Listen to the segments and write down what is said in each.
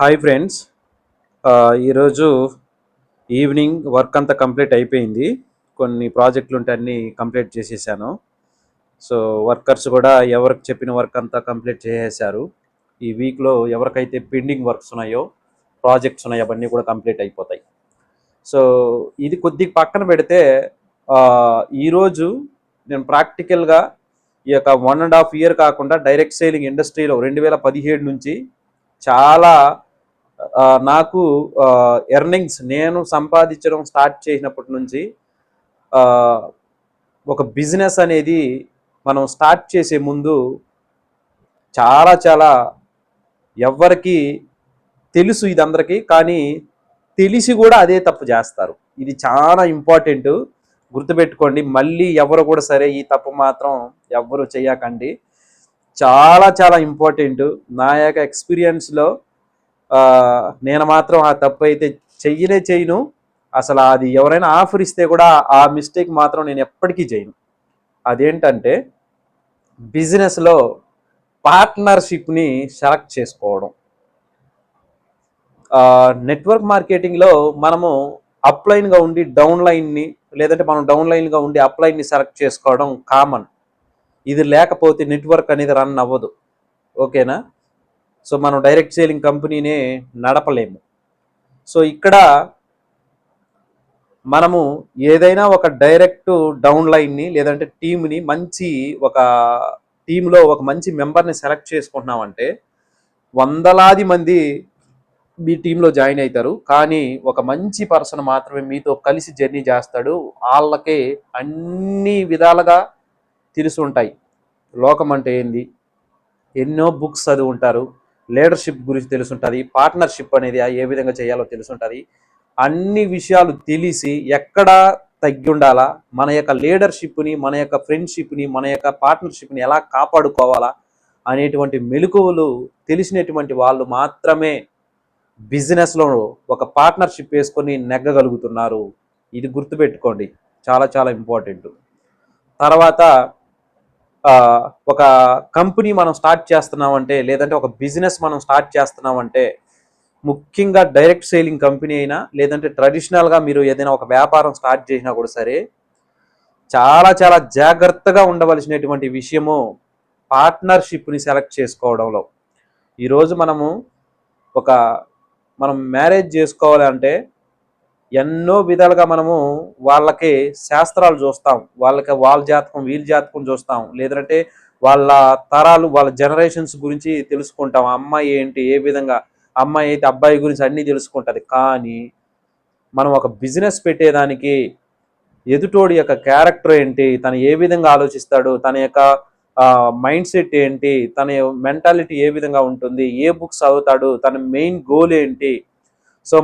Hi friends. ఈరోజు evening work అంతా complete అయిపోయింది. కొన్ని ప్రాజెక్టులు ఉంటే అన్నీ కంప్లీట్ చేసేసాను. సో వర్కర్స్ కూడా ఎవరికి చెప్పిన వర్క్ అంతా కంప్లీట్ చేసేసారు. ఈ వీక్లో ఎవరికైతే పెండింగ్ వర్క్స్ ఉన్నాయో, ప్రాజెక్ట్స్ ఉన్నాయో అవన్నీ కూడా కంప్లీట్ అయిపోతాయి. సో ఇది కొద్దిగా పక్కన పెడితే ఈరోజు నేను ప్రాక్టికల్గా ఈ యొక్క 1.5 ఇయర్ కాకుండా డైరెక్ట్ సేలింగ్ ఇండస్ట్రీలో 2017 నుంచి చాలా నాకు ఎర్నింగ్స్ నేను సంపాదించడం స్టార్ట్ చేసినప్పటి నుంచి ఒక బిజినెస్ అనేది మనం స్టార్ట్ చేసే ముందు చాలా చాలా ఎవరికి తెలుసు ఇది అందరికీ, కానీ తెలిసి కూడా అదే తప్పు చేస్తారు. ఇది చాలా ఇంపార్టెంట్, గుర్తుపెట్టుకోండి. మళ్ళీ ఎవరు కూడా సరే ఈ తప్పు మాత్రం ఎవ్వరు చేయకండి. చాలా చాలా ఇంపార్టెంట్. నా యొక్క ఎక్స్పీరియన్స్లో నేను మాత్రం ఆ తప్పు అయితే చెయ్యను. అసలు అది ఎవరైనా ఆఫర్ ఇస్తే కూడా ఆ మిస్టేక్ మాత్రం నేను ఎప్పటికీ చేయను. అదేంటంటే బిజినెస్లో పార్ట్నర్షిప్ని సెలెక్ట్ చేసుకోవడం. నెట్వర్క్ మార్కెటింగ్లో మనము అప్లైన్గా ఉండి డౌన్ లైన్ని, లేదంటే మనం డౌన్ లైన్గా ఉండి అప్లైన్ని సెలెక్ట్ చేసుకోవడం కామన్. ఇది లేకపోతే నెట్వర్క్ అనేది రన్ అవ్వదు. ఓకేనా? సో మనం డైరెక్ట్ సేలింగ్ కంపెనీనే నడపలేము. సో ఇక్కడ మనము ఏదైనా ఒక డైరెక్ట్ డౌన్ లైన్ని లేదంటే టీంని మంచి ఒక టీంలో ఒక మంచి మెంబర్ని సెలెక్ట్ చేసుకుంటున్నామంటే వందలాది మంది మీ టీంలో జాయిన్ అవుతారు, కానీ ఒక మంచి పర్సన్ మాత్రమే మీతో కలిసి జర్నీ చేస్తాడు. వాళ్ళకి అన్ని విధాలుగా తెలిసి ఉంటాయి. లోకం అంటే ఏంది, ఎన్నో బుక్స్ చదివి ఉంటారు, లీడర్షిప్ గురించి తెలుసుంటుంది, పార్ట్నర్షిప్ అనేది ఏ విధంగా చేయాలో తెలుసుంటుంది. అన్ని విషయాలు తెలిసి ఎక్కడ తగ్గి ఉండాలా, మన యొక్క లీడర్షిప్ని, మన యొక్క ఫ్రెండ్షిప్ని, మన యొక్క పార్ట్నర్షిప్ని ఎలా కాపాడుకోవాలా అనేటువంటి మెలకువలు తెలిసినటువంటి వాళ్ళు మాత్రమే బిజినెస్లో ఒక పార్ట్నర్షిప్ వేసుకొని నెగ్గగలుగుతున్నారు. ఇది గుర్తుపెట్టుకోండి, చాలా చాలా ఇంపార్టెంట్. తర్వాత ఒక కంపెనీ మనం స్టార్ట్ చేస్తున్నామంటే, లేదంటే ఒక బిజినెస్ మనం స్టార్ట్ చేస్తున్నామంటే, ముఖ్యంగా డైరెక్ట్ సేలింగ్ కంపెనీ అయినా లేదంటే ట్రెడిషనల్గా మీరు ఏదైనా ఒక వ్యాపారం స్టార్ట్ చేసినా కూడా సరే, చాలా చాలా జాగ్రత్తగా ఉండవలసినటువంటి విషయము పార్ట్నర్షిప్ని సెలెక్ట్ చేసుకోవడంలో. ఈరోజు ఒక మనం మ్యారేజ్ చేసుకోవాలంటే ఎన్నో విధాలుగా మనము వాళ్ళకి శాస్త్రాలు చూస్తాం, వాళ్ళ జాతకం వీళ్ళ జాతకం చూస్తాం, లేదంటే వాళ్ళ తరాలు వాళ్ళ జనరేషన్స్ గురించి తెలుసుకుంటాం. అమ్మాయి ఏంటి, ఏ విధంగా అమ్మాయి అయితే అబ్బాయి గురించి అన్నీ తెలుసుకుంటుంది. కానీ మనం ఒక బిజినెస్ పెట్టేదానికి ఎదుటోడి యొక్క క్యారెక్టర్ ఏంటి, తను ఏ విధంగా ఆలోచిస్తాడు, తన యొక్క మైండ్ సెట్ ఏంటి, తన మెంటాలిటీ ఏ విధంగా ఉంటుంది, ఏ బుక్స్ చదువుతాడు, తన మెయిన్ గోల్ ఏంటి, సో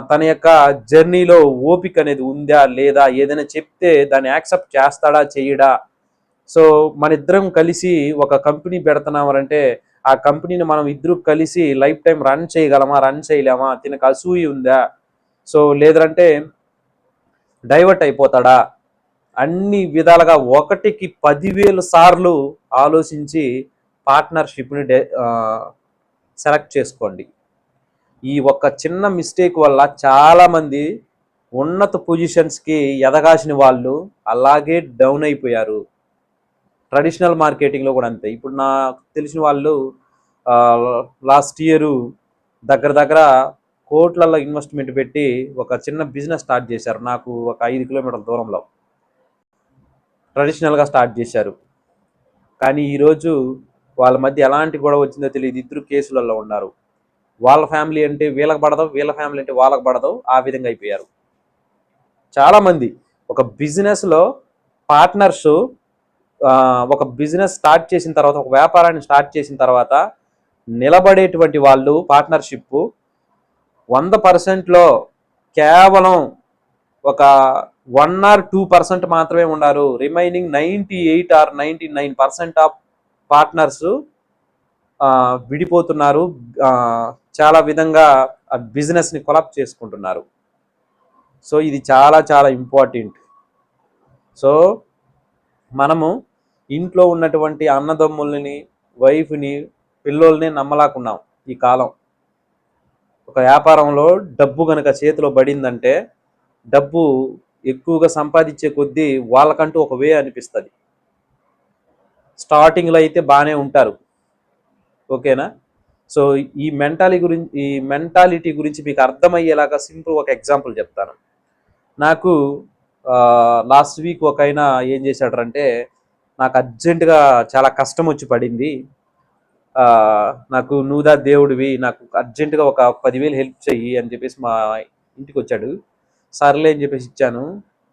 తన యొక్క జర్నీలో ఓపిక అనేది ఉందా లేదా, ఏదైనా చెప్తే దాన్ని యాక్సెప్ట్ చేస్తాడా చేయడా. సో మన ఇద్దరం కలిసి ఒక కంపెనీ పెడుతున్నామంటే ఆ కంపెనీని మనం ఇద్దరు కలిసి లైఫ్ టైం రన్ చేయగలమా, రన్ చేయలేమా, తినకు అసూయ ఉందా, సో లేదంటే డైవర్ట్ అయిపోతాడా, అన్ని విధాలుగా 1కి 10,000 సార్లు ఆలోచించి పార్ట్నర్షిప్ని సెలెక్ట్ చేసుకోండి. ఈ ఒక్క చిన్న మిస్టేక్ వల్ల చాలామంది ఉన్నత పొజిషన్స్కి ఎదగాల్సిన వాళ్ళు అలాగే డౌన్ అయిపోయారు. ట్రెడిషనల్ మార్కెటింగ్లో కూడా అంతే. ఇప్పుడు నాకు తెలిసిన వాళ్ళు లాస్ట్ ఇయరు దగ్గర దగ్గర కోట్లలో ఇన్వెస్ట్మెంట్ పెట్టి ఒక చిన్న బిజినెస్ స్టార్ట్ చేశారు. నాకు ఒక 5 కిలోమీటర్ల దూరంలో ట్రెడిషనల్గా స్టార్ట్ చేశారు. కానీ ఈరోజు వాళ్ళ మధ్య ఎలాంటి గొడవ వచ్చిందో తెలియదు, ఇద్దరు కేసులలో ఉన్నారు. వాళ్ళ ఫ్యామిలీ అంటే వీళ్ళకి పడదు, వీళ్ళ ఫ్యామిలీ అంటే వాళ్ళకి పడదు, ఆ విధంగా అయిపోయారు చాలామంది. ఒక బిజినెస్లో పార్ట్నర్స్ ఒక బిజినెస్ స్టార్ట్ చేసిన తర్వాత, ఒక వ్యాపారాన్ని స్టార్ట్ చేసిన తర్వాత నిలబడేటువంటి వాళ్ళు పార్ట్నర్షిప్ 100%లో కేవలం ఒక 1 or 2% మాత్రమే ఉన్నారు. రిమైనింగ్ 98 or 99% ఆఫ్ పార్ట్నర్స్ విడిపోతున్నారు. చాలా విధంగా ఆ బిజినెస్ని కొలాప్స్ చేసుకుంటున్నారు. సో ఇది చాలా చాలా ఇంపార్టెంట్. సో మనము ఇంట్లో ఉన్నటువంటి అన్నదమ్ముల్ని, వైఫ్ని, పిల్లోల్ని నమ్మలాకున్నాం ఈ కాలం. ఒక వ్యాపారంలో డబ్బు గనక చేతిలో పడిందంటే డబ్బు ఎక్కువగా సంపాదించే కొద్దీ వాళ్ళకంటూ ఒక వే అనిపిస్తుంది. స్టార్టింగ్లో అయితే బాగానే ఉంటారు, ఓకేనా. సో ఈ మెంటాలిటీ గురించి మీకు అర్థమయ్యేలాగా సింపుల్ ఒక ఎగ్జాంపుల్ చెప్తాను. నాకు లాస్ట్ వీక్ ఒక ఆయన ఏం చేశాడంటే, నాకు అర్జెంటుగా చాలా కష్టం వచ్చి పడింది, నాకు నువ్వుదా దేవుడివి, నాకు అర్జెంటుగా ఒక 10,000 హెల్ప్ చెయ్యి అని చెప్పేసి మా ఇంటికి వచ్చాడు. సర్లే అని చెప్పేసి ఇచ్చాను.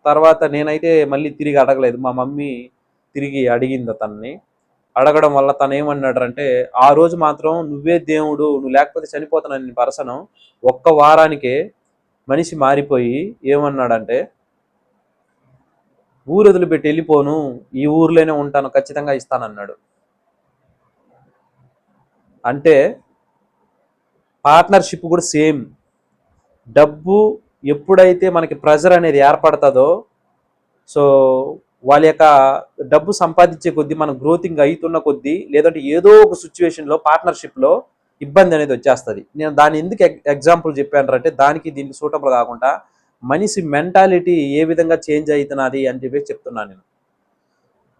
తర్వాత నేనైతే మళ్ళీ తిరిగి అడగలేదు, మా మమ్మీ తిరిగి అడిగింది తనని. అడగడం వల్ల తను ఏమన్నాడంటే, ఆ రోజు మాత్రం నువ్వే దేవుడు, నువ్వు లేకపోతే చనిపోతానని పర్సను ఒక్క వారానికే మనిషి మారిపోయి ఏమన్నాడంటే, ఊరు వదిలిపెట్టి వెళ్ళిపోను, ఈ ఊర్లోనే ఉంటాను, ఖచ్చితంగా ఇస్తానన్నాడు. అంటే పార్ట్నర్షిప్ కూడా సేమ్. డబ్బు ఎప్పుడైతే మనకి ప్రెజర్ అనేది ఏర్పడుతుందో, సో వాళ్ళ యొక్క డబ్బు సంపాదించే కొద్దీ మనం గ్రోతింగ్ అవుతున్న కొద్దీ, లేదంటే ఏదో ఒక సిచ్యువేషన్లో పార్ట్నర్షిప్లో ఇబ్బంది అనేది వచ్చేస్తుంది. నేను దాన్ని ఎందుకు ఎగ్జాంపుల్ చెప్పానంటే, దానికి దీనికి సూటబుల్ కాకుండా మనిషి మెంటాలిటీ ఏ విధంగా చేంజ్ అవుతున్నది అని చెప్పేసి చెప్తున్నాను నేను.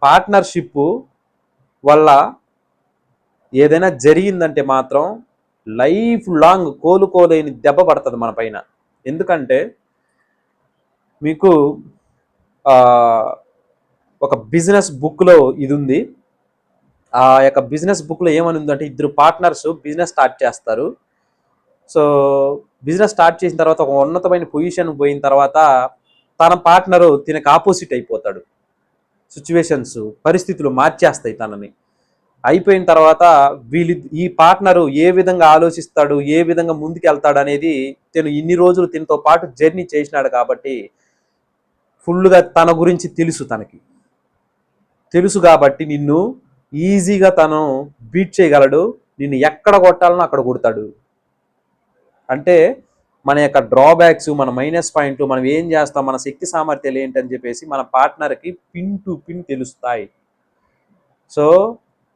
పార్ట్నర్షిప్ వల్ల ఏదైనా జరిగిందంటే మాత్రం లైఫ్ లాంగ్ కోలుకోలేని దెబ్బ పడుతుంది మన పైన. ఎందుకంటే మీకు ఒక బిజినెస్ బుక్లో ఇది ఉంది. ఆ యొక్క బిజినెస్ బుక్లో ఏమని ఉందంటే, ఇద్దరు పార్ట్నర్స్ బిజినెస్ స్టార్ట్ చేస్తారు. సో బిజినెస్ స్టార్ట్ చేసిన తర్వాత ఒక ఉన్నతమైన పొజిషన్ పోయిన తర్వాత తన పార్ట్నరు తినకు ఆపోజిట్ అయిపోతాడు. సిచ్యువేషన్స్, పరిస్థితులు మార్చేస్తాయి తనని. అయిపోయిన తర్వాత ఈ పార్ట్నరు ఏ విధంగా ఆలోచిస్తాడు, ఏ విధంగా ముందుకు వెళ్తాడు అనేది తను ఇన్ని రోజులు తినతో పాటు జర్నీ చేసినాడు కాబట్టి ఫుల్గా తన గురించి తెలుసు కాబట్టి నిన్ను ఈజీగా తను బీట్ చేయగలడు, నిన్ను ఎక్కడ కొట్టాలనో అక్కడ కొడతాడు. అంటే మన యొక్క డ్రాబ్యాక్స్, మన మైనస్ పాయింట్లు, మనం ఏం చేస్తాం, మన శక్తి సామర్థ్యాలు ఏంటని చెప్పేసి మన పార్ట్నర్కి పిన్ టు పిన్ తెలుస్తాయి. సో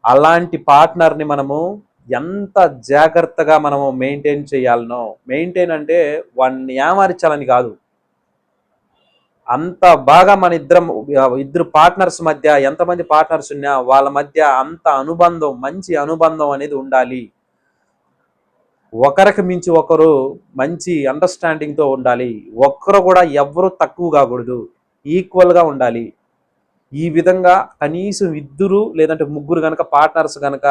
అలాంటి పార్ట్నర్ని మనము ఎంత జాగ్రత్తగా మనము మెయింటైన్ చేయాలనో, మెయింటైన్ అంటే వాడిని ఏమార్చాలని కాదు, అంత బాగా మన ఇద్దరు పార్ట్నర్స్ మధ్య ఎంతమంది పార్ట్నర్స్ ఉన్నా వాళ్ళ మధ్య అంత అనుబంధం, మంచి అనుబంధం అనేది ఉండాలి. ఒకరికి మించి ఒకరు మంచి అండర్స్టాండింగ్తో ఉండాలి. ఒక్కరు కూడా ఎవరు తక్కువ కాకూడదు, ఈక్వల్గా ఉండాలి. ఈ విధంగా కనీసం ఇద్దరు లేదంటే ముగ్గురు కనుక పార్ట్నర్స్ కనుక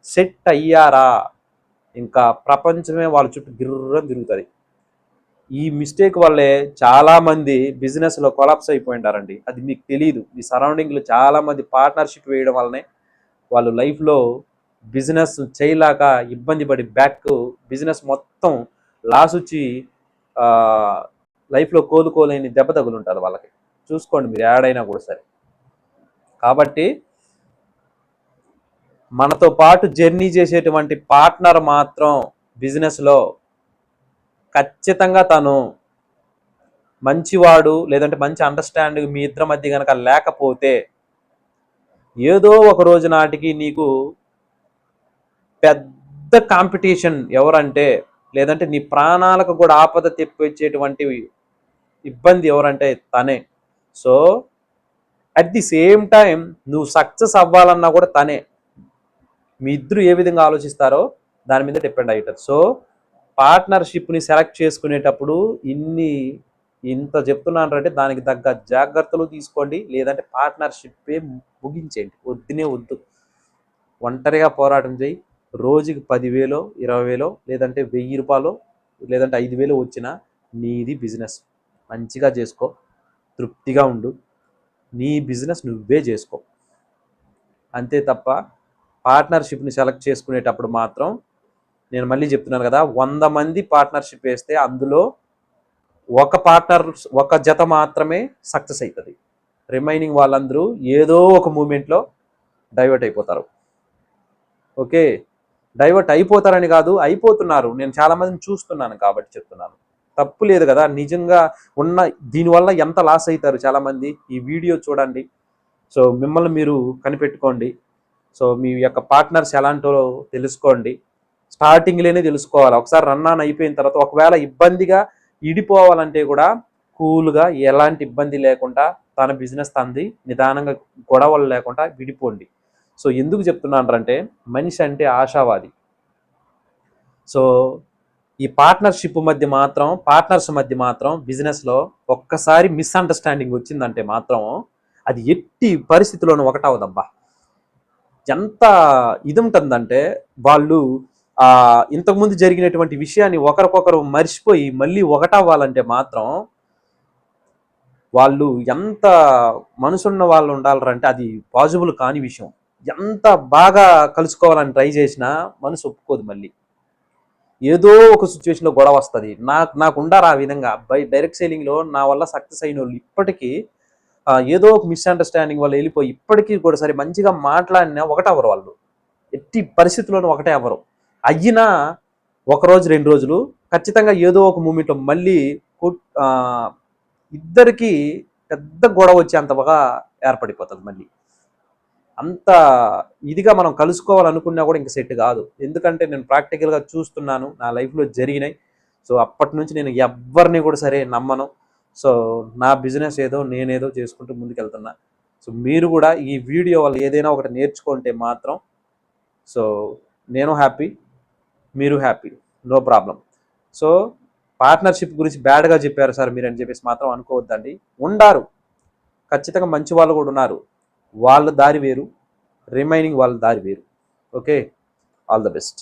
సెట్ అయ్యారా, ఇంకా ప్రపంచమే వాళ్ళ చుట్టూ గిర్రని తిరుగుతుంది. ఈ మిస్టేక్ వల్లే చాలామంది బిజినెస్లో కొలాప్స్ అయిపోయింటారండి. అది మీకు తెలియదు. మీ సరౌండింగ్లో చాలామంది పార్ట్నర్షిప్ వేయడం వల్లనే వాళ్ళు లైఫ్లో బిజినెస్ చేయలేక ఇబ్బంది పడి బిజినెస్ మొత్తం లాస్ వచ్చి లైఫ్లో కోలుకోలేని దెబ్బ తగులుంటుంది వాళ్ళకి. చూసుకోండి మీరు ఏడైనా కూడా సరే. కాబట్టి మనతో పాటు జర్నీ చేసేటువంటి పార్ట్నర్ మాత్రం బిజినెస్లో ఖచ్చితంగా తను మంచివాడు, లేదంటే మంచి అండర్స్టాండింగ్ మీ ఇద్దరి మధ్య కనుక లేకపోతే ఏదో ఒక రోజు నాటికి నీకు పెద్ద కాంపిటీషన్ ఎవరంటే, లేదంటే నీ ప్రాణాలకు కూడా ఆపద తెప్పించేటువంటి ఇబ్బంది ఎవరంటే తనే. So at the same time నువ్వు సక్సెస్ అవ్వాలన్నా కూడా తనే. మీ ఇద్దరు ఏ విధంగా ఆలోచిస్తారో దాని మీద డిపెండ్ అవుతుంది. సో పార్ట్నర్షిప్ని సెలెక్ట్ చేసుకునేటప్పుడు ఇంత చెప్తున్నాను అంటే దానికి తగ్గ జాగ్రత్తలు తీసుకోండి, లేదంటే పార్ట్నర్షిప్పే ముగించేయండి. వద్దు, ఒంటరిగా పోరాటం చేయి. రోజుకి 10,000 20,000 లేదంటే 1,000 రూపాయలు లేదంటే 5,000 వచ్చినా నీది బిజినెస్ మంచిగా చేసుకో, తృప్తిగా ఉండు, నీ బిజినెస్ నువ్వే చేసుకో. అంతే తప్ప పార్ట్నర్షిప్ని సెలెక్ట్ చేసుకునేటప్పుడు మాత్రం నేను మళ్ళీ చెప్తున్నాను కదా, 100 మంది పార్ట్నర్షిప్ వేస్తే అందులో ఒక జత మాత్రమే సక్సెస్ అవుతుంది. రిమైనింగ్ వాళ్ళందరూ ఏదో ఒక మూమెంట్లో డైవర్ట్ అయిపోతారు. ఓకే, డైవర్ట్ అయిపోతారని కాదు, అయిపోతున్నారు. నేను చాలామందిని చూస్తున్నాను కాబట్టి చెప్తున్నాను. తప్పు లేదు కదా, నిజంగా దీనివల్ల ఎంత లాస్ అవుతారు చాలామంది. ఈ వీడియో చూడండి, సో మిమ్మల్ని మీరు కనిపెట్టుకోండి. సో మీ యొక్క పార్ట్నర్స్ ఎలాంటో తెలుసుకోండి. స్టార్టింగ్లోనే తెలుసుకోవాలి. ఒకసారి రన్ ఆన్ అయిపోయిన తర్వాత ఒకవేళ ఇబ్బందిగా ఇడిపోవాలంటే కూడా కూల్గా ఎలాంటి ఇబ్బంది లేకుండా తన బిజినెస్ తంది నిదానంగా గొడవలు లేకుండా విడిపోండి. సో ఎందుకు చెప్తున్నానంటే మనిషి అంటే ఆశావాది. సో ఈ పార్ట్నర్స్ మధ్య మాత్రం బిజినెస్లో ఒక్కసారి మిస్అండర్స్టాండింగ్ వచ్చిందంటే మాత్రం అది ఎట్టి పరిస్థితుల్లోనూ ఒకటవదబ్బా. ఎంత ఇది ఉంటుందంటే వాళ్ళు ఇంతకుముందు జరిగినటువంటి విషయాన్ని ఒకరికొకరు మర్చిపోయి మళ్ళీ ఒకటవ్వాలంటే మాత్రం వాళ్ళు ఎంత మనసున్న వాళ్ళు ఉండాలంటే అది పాసిబుల్ కాని విషయం. ఎంత బాగా కలుసుకోవాలని ట్రై చేసినా మనసు ఒప్పుకోదు. మళ్ళీ ఏదో ఒక సిచ్యువేషన్లో గొడవ వస్తుంది. నాకుండారు ఆ విధంగా డైరెక్ట్ సేలింగ్లో నా వల్ల సక్సెస్ అయిన వాళ్ళు ఇప్పటికీ ఏదో ఒక మిస్అండర్స్టాండింగ్ వల్ల వెళ్ళిపోయి ఇప్పటికీ కూడా సరే మంచిగా మాట్లాడినా ఒకటెవరు వాళ్ళు, ఎట్టి పరిస్థితుల్లోనూ ఒకటే ఎవరు. అయినా ఒకరోజు 2 రోజులు ఖచ్చితంగా ఏదో ఒక మూమెంట్లో మళ్ళీ ఇద్దరికి పెద్ద గొడవ వచ్చేంతగా ఏర్పడిపోతుంది. మళ్ళీ అంత ఇదిగా మనం కలుసుకోవాలనుకున్నా కూడా ఇంక సెట్ కాదు. ఎందుకంటే నేను ప్రాక్టికల్గా చూస్తున్నాను, నా లైఫ్లో జరిగినాయి. సో అప్పటి నుంచి నేను ఎవరిని కూడా సరే నమ్మను. సో నా బిజినెస్ ఏదో నేనేదో చేసుకుంటూ ముందుకెళ్తున్నా. సో మీరు కూడా ఈ వీడియో వల్ల ఏదైనా ఒకటి నేర్చుకుంటే మాత్రం సో నేను హ్యాపీ, మీరు happy, no problem. So partnership గురించి బ్యాడ్గా చెప్పారు సార్ మీరు అని చెప్పేసి మాత్రం అనుకోవద్దండి. ఉండారు, ఖచ్చితంగా మంచి వాళ్ళు కూడా ఉన్నారు. వాళ్ళ దారి వేరు, రిమైనింగ్ వాళ్ళ దారి వేరు. Okay, all the best.